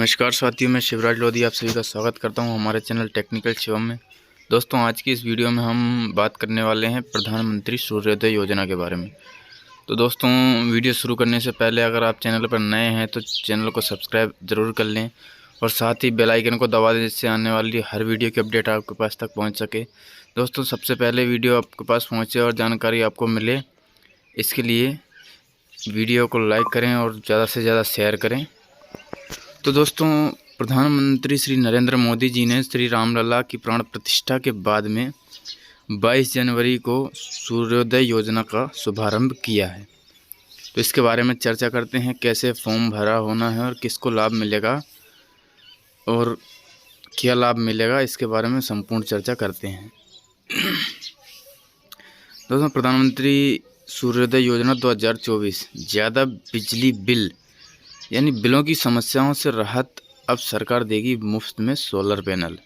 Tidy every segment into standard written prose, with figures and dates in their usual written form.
नमस्कार साथियों, मैं शिवराज लोधी आप सभी का स्वागत करता हूं हमारे चैनल टेक्निकल शिवम में। दोस्तों, आज की इस वीडियो में हम बात करने वाले हैं प्रधानमंत्री सूर्योदय योजना के बारे में। तो दोस्तों, वीडियो शुरू करने से पहले अगर आप चैनल पर नए हैं तो चैनल को सब्सक्राइब ज़रूर कर लें और साथ ही बेल आइकन को दबा दें, जिससे आने वाली हर वीडियो की अपडेट आपके पास तक पहुँच सके। दोस्तों, सबसे पहले वीडियो आपके पास पहुँचे और जानकारी आपको मिले, इसके लिए वीडियो को लाइक करें और ज़्यादा से ज़्यादा शेयर करें। तो दोस्तों, प्रधानमंत्री श्री नरेंद्र मोदी जी ने श्री रामलला की प्राण प्रतिष्ठा के बाद में 22 जनवरी को सूर्योदय योजना का शुभारंभ किया है। तो इसके बारे में चर्चा करते हैं, कैसे फॉर्म भरा होना है और किसको लाभ मिलेगा और क्या लाभ मिलेगा, इसके बारे में संपूर्ण चर्चा करते हैं। दोस्तों, प्रधानमंत्री सूर्योदय योजना 2024 ज़्यादा बिजली बिल यानी बिलों की समस्याओं से राहत। अब सरकार देगी मुफ्त में सोलर पैनल,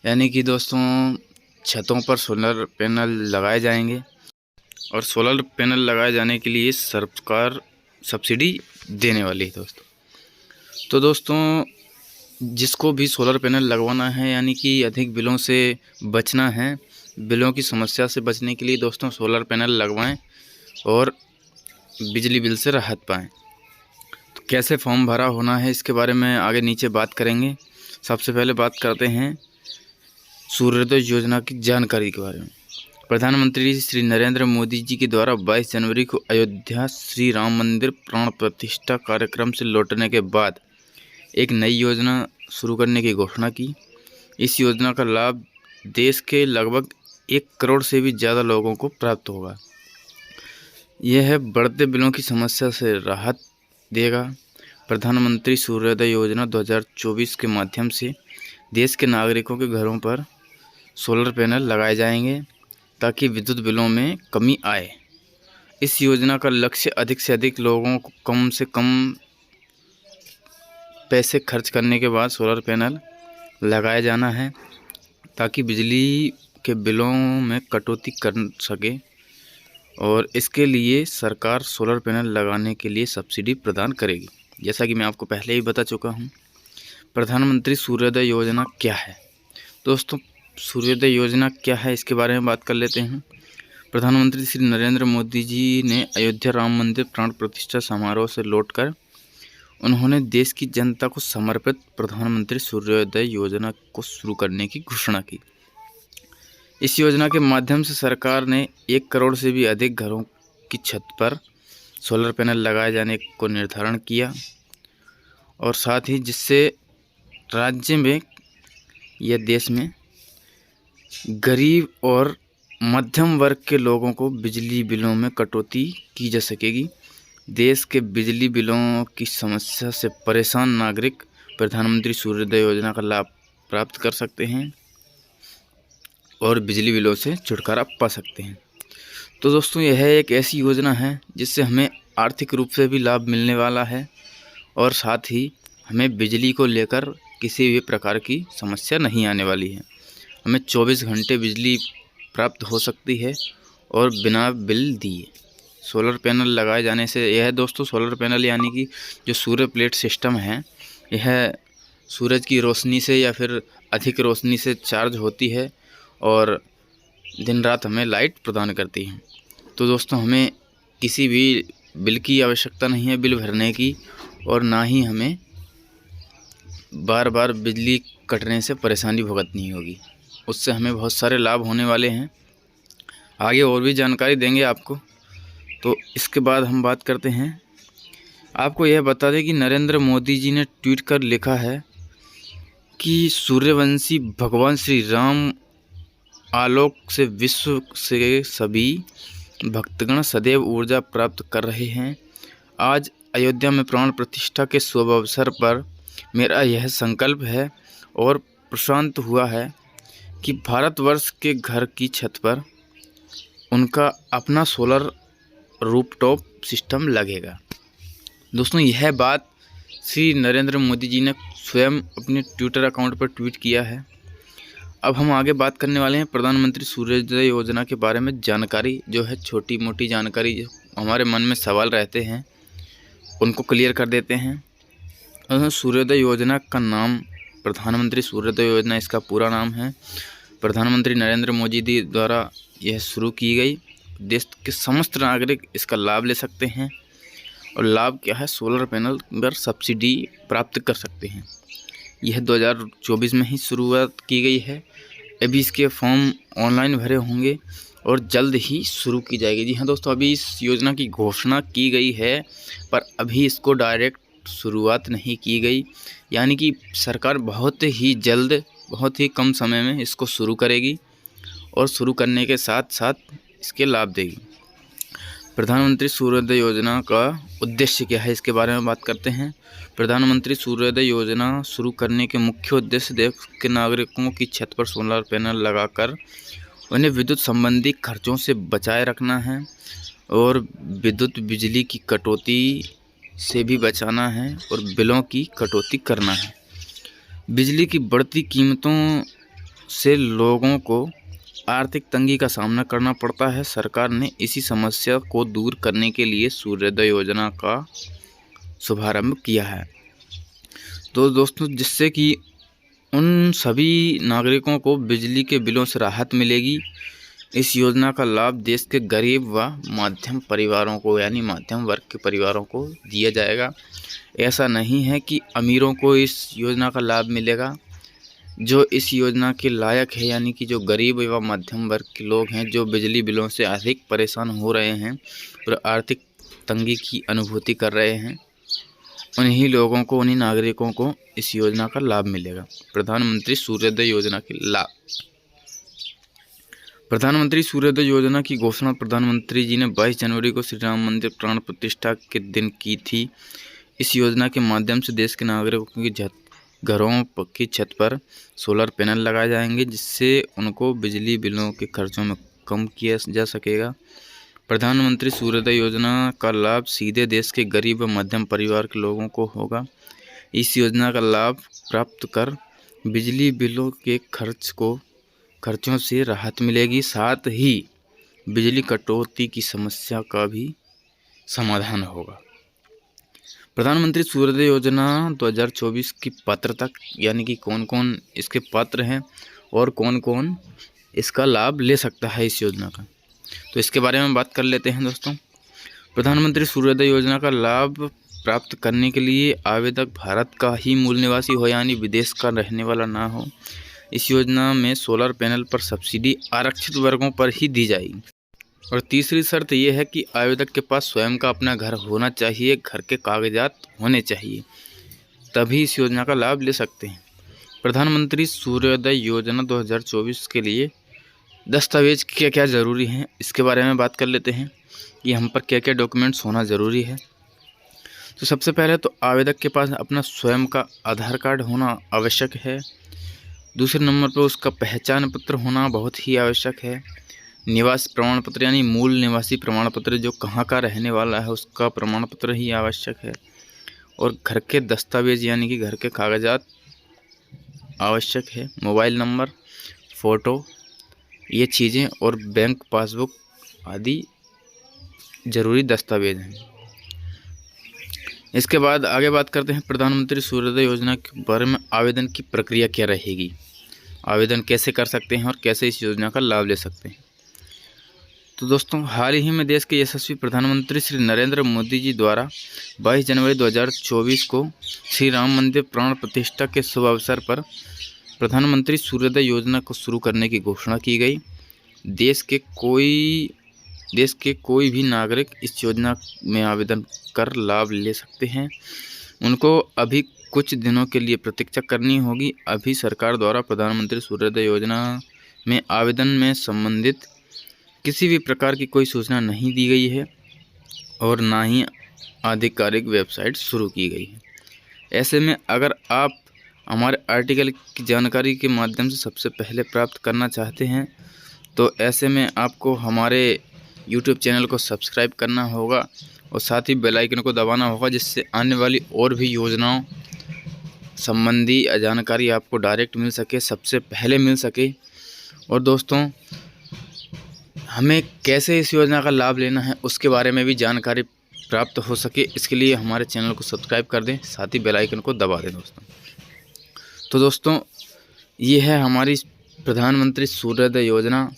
यानी कि दोस्तों छतों पर सोलर पैनल लगाए जाएंगे और सोलर पैनल लगाए जाने के लिए सरकार सब्सिडी देने वाली है दोस्तों। तो दोस्तों, जिसको भी सोलर पैनल लगवाना है, यानी कि अधिक बिलों से बचना है, बिलों की समस्या से बचने के लिए दोस्तों सोलर पैनल लगवाएं और बिजली बिल से राहत पाएँ। कैसे फॉर्म भरा होना है, इसके बारे में आगे नीचे बात करेंगे। सबसे पहले बात करते हैं सूर्योदय योजना की जानकारी के बारे में। प्रधानमंत्री श्री नरेंद्र मोदी जी के द्वारा 22 जनवरी को अयोध्या श्री राम मंदिर प्राण प्रतिष्ठा कार्यक्रम से लौटने के बाद एक नई योजना शुरू करने की घोषणा की। इस योजना का लाभ देश के लगभग 1 करोड़ से भी ज़्यादा लोगों को प्राप्त होगा। यह बढ़ते बिलों की समस्या से राहत देगा। प्रधानमंत्री सूर्योदय योजना 2024 के माध्यम से देश के नागरिकों के घरों पर सोलर पैनल लगाए जाएंगे ताकि विद्युत बिलों में कमी आए। इस योजना का लक्ष्य अधिक से अधिक लोगों को कम से कम पैसे खर्च करने के बाद सोलर पैनल लगाया जाना है, ताकि बिजली के बिलों में कटौती कर सके। और इसके लिए सरकार सोलर पैनल लगाने के लिए सब्सिडी प्रदान करेगी। जैसा कि मैं आपको पहले ही बता चुका हूं, प्रधानमंत्री सूर्योदय योजना क्या है। दोस्तों, सूर्योदय योजना क्या है, इसके बारे में बात कर लेते हैं। प्रधानमंत्री श्री नरेंद्र मोदी जी ने अयोध्या राम मंदिर प्राण प्रतिष्ठा समारोह से लौटकर उन्होंने देश की जनता को समर्पित प्रधानमंत्री सूर्योदय योजना को शुरू करने की घोषणा की। इस योजना के माध्यम से सरकार ने 1 करोड़ से भी अधिक घरों की छत पर सोलर पैनल लगाए जाने को निर्धारण किया, और साथ ही जिससे राज्य में या देश में गरीब और मध्यम वर्ग के लोगों को बिजली बिलों में कटौती की जा सकेगी। देश के बिजली बिलों की समस्या से परेशान नागरिक प्रधानमंत्री सूर्योदय योजना का लाभ प्राप्त कर सकते हैं और बिजली बिलों से छुटकारा पा सकते हैं। तो दोस्तों, यह एक ऐसी योजना है जिससे हमें आर्थिक रूप से भी लाभ मिलने वाला है और साथ ही हमें बिजली को लेकर किसी भी प्रकार की समस्या नहीं आने वाली है। हमें 24 घंटे बिजली प्राप्त हो सकती है और बिना बिल दिए। सोलर पैनल लगाए जाने से यह दोस्तों सोलर पैनल यानी कि जो सूर्य प्लेट सिस्टम है, यह सूरज की रोशनी से या फिर अधिक रोशनी से चार्ज होती है और दिन रात हमें लाइट प्रदान करती है। तो दोस्तों, हमें किसी भी बिल की आवश्यकता नहीं है बिल भरने की, और ना ही हमें बार बार बिजली कटने से परेशानी भुगतनी होगी। उससे हमें बहुत सारे लाभ होने वाले हैं। आगे और भी जानकारी देंगे आपको। तो इसके बाद हम बात करते हैं, आपको यह बता दें कि नरेंद्र मोदी जी ने ट्वीट कर लिखा है कि सूर्यवंशी भगवान श्री राम आलोक से विश्व से सभी भक्तगण सदैव ऊर्जा प्राप्त कर रहे हैं। आज अयोध्या में प्राण प्रतिष्ठा के शुभ अवसर पर मेरा यह संकल्प है और प्रशांत हुआ है कि भारतवर्ष के घर की छत पर उनका अपना सोलर रूफटॉप सिस्टम लगेगा। दोस्तों, यह बात श्री नरेंद्र मोदी जी ने स्वयं अपने ट्विटर अकाउंट पर ट्वीट किया है। अब हम आगे बात करने वाले हैं प्रधानमंत्री सूर्योदय योजना के बारे में। जानकारी जो है, छोटी मोटी जानकारी जो हमारे मन में सवाल रहते हैं उनको क्लियर कर देते हैं। सूर्योदय योजना का नाम प्रधानमंत्री सूर्योदय योजना इसका पूरा नाम है। प्रधानमंत्री नरेंद्र मोदी जी द्वारा यह शुरू की गई। देश के समस्त नागरिक इसका लाभ ले सकते हैं। और लाभ क्या है, सोलर पैनल पर सब्सिडी प्राप्त कर सकते हैं। यह 2024 में ही शुरुआत की गई है। अभी इसके फॉर्म ऑनलाइन भरे होंगे और जल्द ही शुरू की जाएगी। जी हाँ दोस्तों, अभी इस योजना की घोषणा की गई है, पर अभी इसको डायरेक्ट शुरुआत नहीं की गई। यानी कि सरकार बहुत ही जल्द, बहुत ही कम समय में इसको शुरू करेगी और शुरू करने के साथ साथ इसके लाभ देगी। प्रधानमंत्री सूर्योदय योजना का उद्देश्य क्या है, इसके बारे में बात करते हैं। प्रधानमंत्री सूर्योदय योजना शुरू करने के मुख्य उद्देश्य देश के नागरिकों की छत पर सोलर पैनल लगाकर उन्हें विद्युत संबंधी खर्चों से बचाए रखना है और विद्युत बिजली की कटौती से भी बचाना है और बिलों की कटौती करना है। बिजली की बढ़ती कीमतों से लोगों को आर्थिक तंगी का सामना करना पड़ता है। सरकार ने इसी समस्या को दूर करने के लिए सूर्योदय योजना का शुभारंभ किया है। तो दोस्तों, जिससे कि उन सभी नागरिकों को बिजली के बिलों से राहत मिलेगी। इस योजना का लाभ देश के गरीब व मध्यम परिवारों को, यानी मध्यम वर्ग के परिवारों को दिया जाएगा। ऐसा नहीं है कि अमीरों को इस योजना का लाभ मिलेगा। जो इस योजना के लायक है, यानी कि जो गरीब एवं मध्यम वर्ग के लोग हैं, जो बिजली बिलों से अधिक परेशान हो रहे हैं और आर्थिक तंगी की अनुभूति कर रहे हैं, उन्हीं लोगों को, उन्हीं नागरिकों को इस योजना का लाभ मिलेगा। प्रधानमंत्री सूर्योदय योजना के लाभ। प्रधानमंत्री सूर्योदय योजना की घोषणा प्रधानमंत्री जी ने 22 जनवरी को श्री राम मंदिर प्राण प्रतिष्ठा के दिन की थी। इस योजना के माध्यम से देश के नागरिकों की घरों की छत पर सोलर पैनल लगाए जाएंगे, जिससे उनको बिजली बिलों के खर्चों में कम किया जा सकेगा। प्रधानमंत्री सूर्योदय योजना का लाभ सीधे देश के गरीब व मध्यम परिवार के लोगों को होगा। इस योजना का लाभ प्राप्त कर बिजली बिलों के खर्चों से राहत मिलेगी, साथ ही बिजली कटौती की समस्या का भी समाधान होगा। प्रधानमंत्री सूर्योदय योजना 2024 की पात्रता, यानी कि कौन कौन इसके पात्र हैं और कौन कौन इसका लाभ ले सकता है इस योजना का, तो इसके बारे में बात कर लेते हैं दोस्तों। प्रधानमंत्री सूर्योदय योजना का लाभ प्राप्त करने के लिए आवेदक भारत का ही मूल निवासी हो, यानी विदेश का रहने वाला ना हो। इस योजना में सोलर पैनल पर सब्सिडी आरक्षित वर्गों पर ही दी जाएगी। और तीसरी शर्त यह है कि आवेदक के पास स्वयं का अपना घर होना चाहिए, घर के कागजात होने चाहिए, तभी इस योजना का लाभ ले सकते हैं। प्रधानमंत्री सूर्योदय योजना 2024 के लिए दस्तावेज क्या क्या ज़रूरी हैं, इसके बारे में बात कर लेते हैं कि हम पर क्या क्या डॉक्यूमेंट्स होना ज़रूरी है। तो सबसे पहले तो आवेदक के पास अपना स्वयं का आधार कार्ड होना आवश्यक है। दूसरे नंबर पर उसका पहचान पत्र होना बहुत ही आवश्यक है। निवास प्रमाण पत्र, यानी मूल निवासी प्रमाण पत्र, जो कहाँ का रहने वाला है उसका प्रमाण पत्र ही आवश्यक है। और घर के दस्तावेज, यानी कि घर के कागजात आवश्यक है। मोबाइल नंबर, फ़ोटो, ये चीज़ें और बैंक पासबुक आदि ज़रूरी दस्तावेज हैं। इसके बाद आगे बात करते हैं प्रधानमंत्री सूर्योदय योजना के बारे में। आवेदन की प्रक्रिया क्या रहेगी, आवेदन कैसे कर सकते हैं और कैसे इस योजना का लाभ ले सकते हैं। तो दोस्तों, हाल ही में देश के यशस्वी प्रधानमंत्री श्री नरेंद्र मोदी जी द्वारा 22 जनवरी 2024 को श्री राम मंदिर प्राण प्रतिष्ठा के शुभ अवसर पर प्रधानमंत्री सूर्योदय योजना को शुरू करने की घोषणा की गई। देश के कोई भी नागरिक इस योजना में आवेदन कर लाभ ले सकते हैं। उनको अभी कुछ दिनों के लिए प्रतीक्षा करनी होगी। अभी सरकार द्वारा प्रधानमंत्री सूर्योदय योजना में आवेदन में संबंधित किसी भी प्रकार की कोई सूचना नहीं दी गई है और ना ही आधिकारिक वेबसाइट शुरू की गई है। ऐसे में अगर आप हमारे आर्टिकल की जानकारी के माध्यम से सबसे पहले प्राप्त करना चाहते हैं, तो ऐसे में आपको हमारे YouTube चैनल को सब्सक्राइब करना होगा और साथ ही बेल आइकन को दबाना होगा, जिससे आने वाली और भी योजनाओं संबंधी जानकारी आपको डायरेक्ट मिल सके, सबसे पहले मिल सके। और दोस्तों, हमें कैसे इस योजना का लाभ लेना है उसके बारे में भी जानकारी प्राप्त हो सके, इसके लिए हमारे चैनल को सब्सक्राइब कर दें, साथ ही बेल आइकन को दबा दें दोस्तों। तो दोस्तों ये है हमारी प्रधानमंत्री सूर्योदय योजना।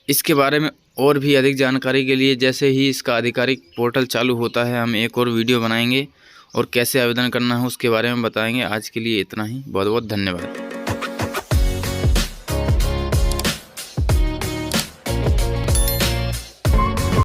इसके बारे में और भी अधिक जानकारी के लिए जैसे ही इसका आधिकारिक पोर्टल चालू होता है हम एक और वीडियो बनाएंगे और कैसे आवेदन करना है उसके बारे में बताएंगे। आज के लिए इतना ही, बहुत बहुत धन्यवाद।